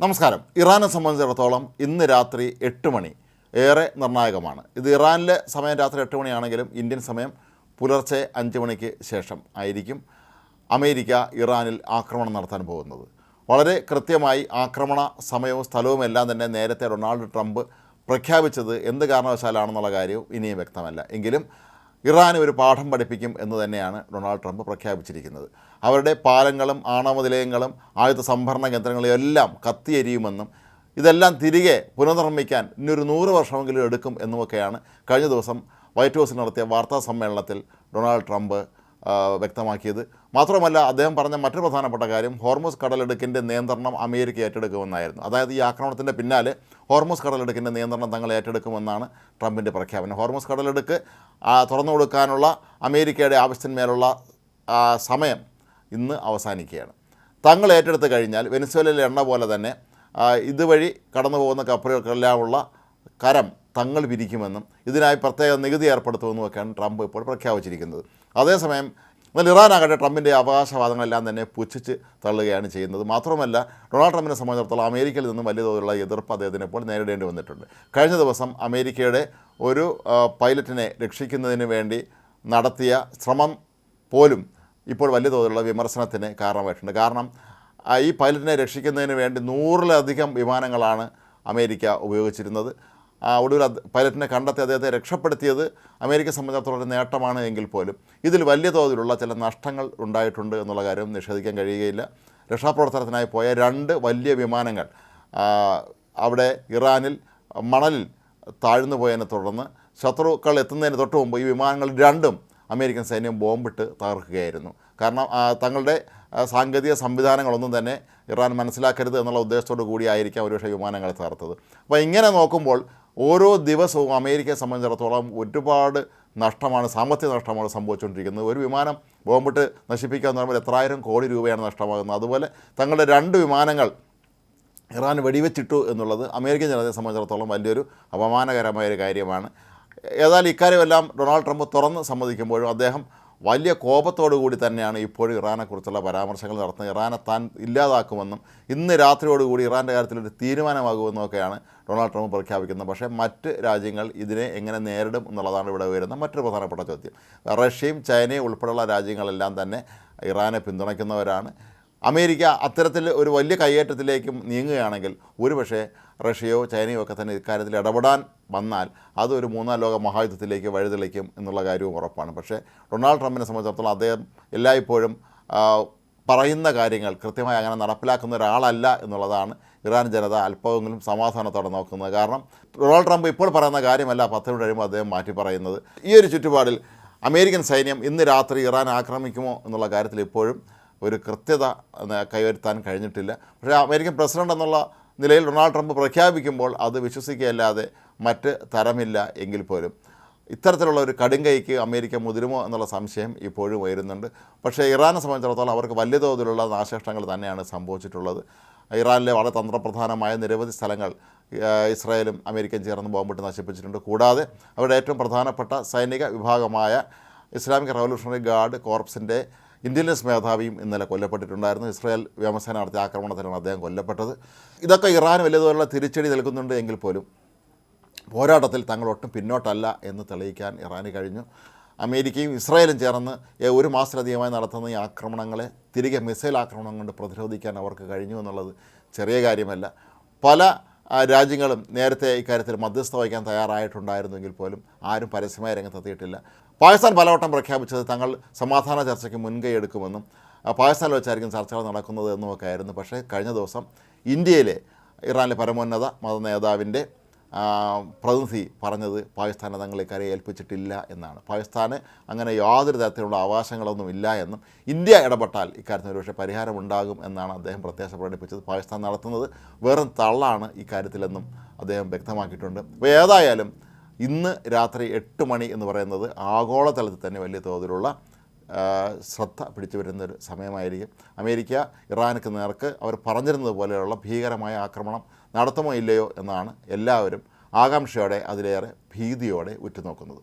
നമസ്കാരം. ഇറാനെ സംബന്ധിച്ചിടത്തോളം ഇന്ന് രാത്രി 8 മണി ഏറെ നിർണായകമാണ്. ഇത് ഇറാനിലെ സമയം രാത്രി 8 മണിയാണെങ്കിലും ഇന്ത്യൻ സമയം പുലർച്ചെ 5 മണിക്ക് ശേഷം ആയിരിക്കും അമേരിക്ക ഇറാനിൽ ആക്രമണം നടത്താൻ പോകുന്നത്. വളരെ കൃത്യമായി ആക്രമണ സമയവും സ്ഥലവും എല്ലാം തന്നെ നേരത്തെ ഡൊണാൾഡ് ട്രംപ് പ്രഖ്യാപിച്ചത് എന്ത് കാരണവശാലാണെന്നുള്ള കാര്യവും ഇനിയും വ്യക്തമല്ല. എങ്കിലും ഇറാന് ഒരു പാഠം പഠിപ്പിക്കും എന്ന് തന്നെയാണ് ഡൊണാൾഡ് ട്രംപ് പ്രഖ്യാപിച്ചിരിക്കുന്നത്. അവരുടെ പാലങ്ങളും ആണവ നിലയങ്ങളും ആയുധ സംഭരണ കേന്ദ്രങ്ങളും എല്ലാം കത്തിയെരിയുമെന്നും ഇതെല്ലാം തിരികെ പുനർനിർമ്മിക്കാൻ ഇനിയൊരു 100 വർഷമെങ്കിലും എടുക്കും എന്നുമൊക്കെയാണ് കഴിഞ്ഞ ദിവസം വൈറ്റ് ഹൗസിൽ നടത്തിയ വാർത്താ സമ്മേളനത്തിൽ ഡൊണാൾഡ് ട്രംപ് വ്യക്തമാക്കിയത്. മാത്രമല്ല, അദ്ദേഹം പറഞ്ഞ മറ്റൊരു പ്രധാനപ്പെട്ട കാര്യം ഹോർമുസ് കടലിടുക്കിൻ്റെ നിയന്ത്രണം അമേരിക്ക ഏറ്റെടുക്കുമെന്നായിരുന്നു. അതായത് ഈ ആക്രമണത്തിൻ്റെ പിന്നാലെ ഹോർമുസ് കടലിടുക്കിൻ്റെ നിയന്ത്രണം തങ്ങൾ ഏറ്റെടുക്കുമെന്നാണ് ട്രംപിൻ്റെ പ്രഖ്യാപനം. ഹോർമുസ് കടലിടുക്ക് തുറന്നു കൊടുക്കാനുള്ള അമേരിക്കയുടെ ആവശ്യത്തിന്മേലുള്ള സമയം ഇന്ന് അവസാനിക്കുകയാണ്. തങ്ങൾ ഏറ്റെടുത്ത് കഴിഞ്ഞാൽ വെനസ്വേലയിലെ എണ്ണ പോലെ തന്നെ ഇതുവഴി കടന്നു പോകുന്ന കപ്പലുകൾക്കെല്ലാമുള്ള കരം തങ്ങൾ പിരിക്കുമെന്നും ഇതിനായി പ്രത്യേക നികുതി ഏർപ്പെടുത്തുമെന്നുമൊക്കെയാണ് ട്രംപ് ഇപ്പോൾ പ്രഖ്യാപിച്ചിരിക്കുന്നത്. അതേസമയം എന്നാൽ ഇറാനാകട്ടെ ട്രംപിൻ്റെ അവകാശവാദങ്ങളെല്ലാം തന്നെ പുച്ഛിച്ച് തള്ളുകയാണ് ചെയ്യുന്നത്. മാത്രമല്ല, ഡൊണാൾഡ് ട്രംപിനെ സംബന്ധിച്ചിടത്തോളം അമേരിക്കയിൽ നിന്നും വലിയ തോതിലുള്ള എതിർപ്പ് അദ്ദേഹത്തിന് ഇപ്പോൾ നേരിടേണ്ടി വന്നിട്ടുണ്ട്. കഴിഞ്ഞ ദിവസം അമേരിക്കയുടെ ഒരു പൈലറ്റിനെ രക്ഷിക്കുന്നതിന് വേണ്ടി നടത്തിയ ശ്രമം പോലും ഇപ്പോൾ വലിയ തോതിലുള്ള വിമർശനത്തിന് കാരണമായിട്ടുണ്ട്. കാരണം ഈ പൈലറ്റിനെ രക്ഷിക്കുന്നതിന് വേണ്ടി 100-ലധികം വിമാനങ്ങളാണ് അമേരിക്ക ഉപയോഗിച്ചിരുന്നത്. ഒടുവിൽ പൈലറ്റിനെ കണ്ടെത്തി അദ്ദേഹത്തെ രക്ഷപ്പെടുത്തിയത് അമേരിക്കയെ സംബന്ധിച്ചിടത്തോളം ഒരു നേട്ടമാണ് എങ്കിൽ പോലും ഇതിൽ വലിയ തോതിലുള്ള ചില നഷ്ടങ്ങൾ ഉണ്ടായിട്ടുണ്ട് എന്നുള്ള കാര്യം നിഷേധിക്കാൻ കഴിയുകയില്ല. രക്ഷാപ്രവർത്തനത്തിനായി പോയ 2 വലിയ വിമാനങ്ങൾ അവിടെ ഇറാനിൽ മണലിൽ താഴ്ന്നു പോയതിനെ തുടർന്ന് ശത്രുക്കൾ എത്തുന്നതിന് തൊട്ട് മുമ്പ് ഈ വിമാനങ്ങൾ 2ഉം അമേരിക്കൻ സൈന്യം ബോംബിട്ട് തകർക്കുകയായിരുന്നു. കാരണം തങ്ങളുടെ സാങ്കേതിക സംവിധാനങ്ങളൊന്നും തന്നെ ഇറാൻ മനസ്സിലാക്കരുത് എന്നുള്ള ഉദ്ദേശത്തോടു കൂടിയായിരിക്കാം ഒരുപക്ഷെ വിമാനങ്ങളെ തകർത്തത്. അപ്പോൾ ഇങ്ങനെ നോക്കുമ്പോൾ ഓരോ ദിവസവും അമേരിക്കയെ സംബന്ധിച്ചിടത്തോളം ഒരുപാട് നഷ്ടമാണ്, സാമ്പത്തിക നഷ്ടമാണ് സംഭവിച്ചുകൊണ്ടിരിക്കുന്നത്. ഒരു വിമാനം ബോംബിട്ട് നശിപ്പിക്കുക എന്ന് പറയുമ്പോൾ എത്രായിരം കോടി രൂപയാണ് നഷ്ടമാകുന്നത്. അതുപോലെ തങ്ങളുടെ 2 വിമാനങ്ങൾ ഇറാൻ വെടിവെച്ചിട്ടു എന്നുള്ളത് അമേരിക്കൻ ജനതയെ സംബന്ധിച്ചിടത്തോളം വലിയൊരു അപമാനകരമായൊരു കാര്യമാണ്. ഏതായാലും ഇക്കാര്യമെല്ലാം ഡൊണാൾഡ് ട്രംപ് തുറന്ന് സമ്മതിക്കുമ്പോഴും അദ്ദേഹം വലിയ കോപത്തോടു കൂടി തന്നെയാണ് ഇപ്പോഴും ഇറാനെക്കുറിച്ചുള്ള പരാമർശങ്ങൾ നടത്തുന്നത്. ഇറാനെ താൻ ഇല്ലാതാക്കുമെന്നും ഇന്ന് രാത്രിയോടുകൂടി ഇറാൻ്റെ കാര്യത്തിലൊരു തീരുമാനമാകുമെന്നൊക്കെയാണ് ഡൊണാൾഡ് ട്രംപ് പ്രഖ്യാപിക്കുന്നത്. പക്ഷേ മറ്റ് രാജ്യങ്ങൾ ഇതിനെ എങ്ങനെ നേരിടും എന്നുള്ളതാണ് ഇവിടെ വരുന്ന മറ്റൊരു പ്രധാനപ്പെട്ട ചോദ്യം. റഷ്യയും ചൈനയും ഉൾപ്പെടെയുള്ള രാജ്യങ്ങളെല്ലാം തന്നെ ഇറാനെ പിന്തുണയ്ക്കുന്നവരാണ്. അമേരിക്ക അത്തരത്തിൽ ഒരു വലിയ കയ്യേറ്റത്തിലേക്കും നീങ്ങുകയാണെങ്കിൽ ഒരുപക്ഷെ റഷ്യയോ ചൈനയോ ഒക്കെ തന്നെ ഇക്കാര്യത്തിൽ ഇടപെടാൻ വന്നാൽ അതൊരു 3-ാം ലോക മഹായുദ്ധത്തിലേക്ക് വഴിതെളിക്കും എന്നുള്ള കാര്യവും ഉറപ്പാണ്. പക്ഷേ ഡൊണാൾഡ് ട്രംപിനെ സംബന്ധിച്ചിടത്തോളം അദ്ദേഹം എല്ലായ്പ്പോഴും പറയുന്ന കാര്യങ്ങൾ കൃത്യമായി അങ്ങനെ നടപ്പിലാക്കുന്ന ഒരാളല്ല എന്നുള്ളതാണ് ഇറാൻ ജനത അല്പമെങ്കിലും സമാധാനത്തോടെ നോക്കുന്നത്. കാരണം ഡൊണാൾഡ് ട്രംപ് ഇപ്പോൾ പറയുന്ന കാര്യമല്ല 10 മിനിറ്റ് കഴിയുമ്പോൾ അദ്ദേഹം മാറ്റി പറയുന്നത്. ഈ ഒരു ചുറ്റുപാടിൽ അമേരിക്കൻ സൈന്യം ഇന്ന് രാത്രി ഇറാൻ ആക്രമിക്കുമോ എന്നുള്ള കാര്യത്തിൽ ഇപ്പോഴും ഒരു കൃത്യത കൈവരുത്താൻ കഴിഞ്ഞിട്ടില്ല. പക്ഷേ അമേരിക്കൻ പ്രസിഡന്റ് എന്നുള്ള നിലയിൽ ഡൊണാൾഡ് ട്രംപ് പ്രഖ്യാപിക്കുമ്പോൾ അത് വിശ്വസിക്കുകയല്ലാതെ മറ്റ് തരമില്ല എങ്കിൽ പോലും ഇത്തരത്തിലുള്ള ഒരു കടുംകൈക്ക് അമേരിക്ക മുതിരുമോ എന്നുള്ള സംശയം ഇപ്പോഴും ഉയരുന്നുണ്ട്. പക്ഷേ ഇറാനെ സംബന്ധിച്ചിടത്തോളം അവർക്ക് വലിയ തോതിലുള്ള നാശനഷ്ടങ്ങൾ തന്നെയാണ് സംഭവിച്ചിട്ടുള്ളത്. ഇറാനിലെ വളരെ തന്ത്രപ്രധാനമായ നിരവധി സ്ഥലങ്ങൾ ഇസ്രായേലും അമേരിക്കയും ചേർന്ന് ബോംബിട്ട് നശിപ്പിച്ചിട്ടുണ്ട്. കൂടാതെ അവരുടെ ഏറ്റവും പ്രധാനപ്പെട്ട സൈനിക വിഭാഗമായ ഇസ്ലാമിക് റവല്യൂഷണറി ഗാർഡ് കോർപ്സിൻ്റെ ഇൻ്റലിജൻസ് മേധാവിയും ഇന്നലെ കൊല്ലപ്പെട്ടിട്ടുണ്ടായിരുന്നു. ഇസ്രായേൽ വ്യോമസേന നടത്തിയ ആക്രമണത്തിലാണ് അദ്ദേഹം കൊല്ലപ്പെട്ടത്. ഇതൊക്കെ ഇറാൻ വലിയ തോതിലുള്ള തിരിച്ചടി നൽകുന്നുണ്ട് എങ്കിൽ പോലും പോരാട്ടത്തിൽ തങ്ങളൊട്ടും പിന്നോട്ടല്ല എന്ന് തെളിയിക്കാൻ ഇറാന് കഴിഞ്ഞു. അമേരിക്കയും ഇസ്രായേലും ചേർന്ന് 1 മാസത്തിലധികമായി നടത്തുന്ന ഈ ആക്രമണങ്ങളെ തിരികെ മിസൈൽ ആക്രമണം കൊണ്ട് പ്രതിരോധിക്കാൻ അവർക്ക് കഴിഞ്ഞു എന്നുള്ളത് ചെറിയ കാര്യമല്ല. പല രാജ്യങ്ങളും നേരത്തെ ഇക്കാര്യത്തിൽ മധ്യസ്ഥ വഹിക്കാൻ തയ്യാറായിട്ടുണ്ടായിരുന്നെങ്കിൽ പോലും ആരും പരസ്യമായ രംഗത്തെത്തിയിട്ടില്ല. പാകിസ്ഥാൻ പലവട്ടം പ്രഖ്യാപിച്ചത് തങ്ങൾ സമാധാന ചർച്ചയ്ക്ക് മുൻകൈ എടുക്കുമെന്നും പാകിസ്ഥാനിൽ വെച്ചായിരിക്കും ചർച്ചകൾ നടക്കുന്നത് എന്നുമൊക്കെ ആയിരുന്നു. പക്ഷേ കഴിഞ്ഞ ദിവസം ഇന്ത്യയിലെ ഇറാനിലെ പരമോന്നത മത നേതാവിൻ്റെ പ്രതിനിധി പറഞ്ഞത് പാകിസ്ഥാനെ തങ്ങൾ ഇക്കാര്യം ഏൽപ്പിച്ചിട്ടില്ല എന്നാണ്. പാകിസ്ഥാന് അങ്ങനെ യാതൊരു തരത്തിലുള്ള അവകാശങ്ങളൊന്നും ഇല്ല എന്നും ഇന്ത്യ ഇടപെട്ടാൽ ഇക്കാര്യത്തിന് ഒരുപക്ഷെ പരിഹാരമുണ്ടാകും എന്നാണ് അദ്ദേഹം പ്രത്യാശ പ്രകടിപ്പിച്ചത്. പാകിസ്ഥാൻ നടത്തുന്നത് വെറും തള്ളാണ് ഇക്കാര്യത്തിലെന്നും അദ്ദേഹം വ്യക്തമാക്കിയിട്ടുണ്ട്. അപ്പോൾ ഏതായാലും ഇന്ന് രാത്രി 8 മണി എന്ന് പറയുന്നത് ആഗോളതലത്തിൽ തന്നെ വലിയ തോതിലുള്ള ശ്രദ്ധ പിടിച്ചു വരുന്നൊരു സമയമായിരിക്കും. അമേരിക്ക ഇറാനുക്ക് നേർക്ക് അവർ പറഞ്ഞിരുന്നത് പോലെയുള്ള ഭീകരമായ ആക്രമണം നടത്തുമോ ഇല്ലയോ എന്നാണ് എല്ലാവരും ആകാംക്ഷയോടെ അതിലേറെ ഭീതിയോടെ ഉറ്റുനോക്കുന്നത്.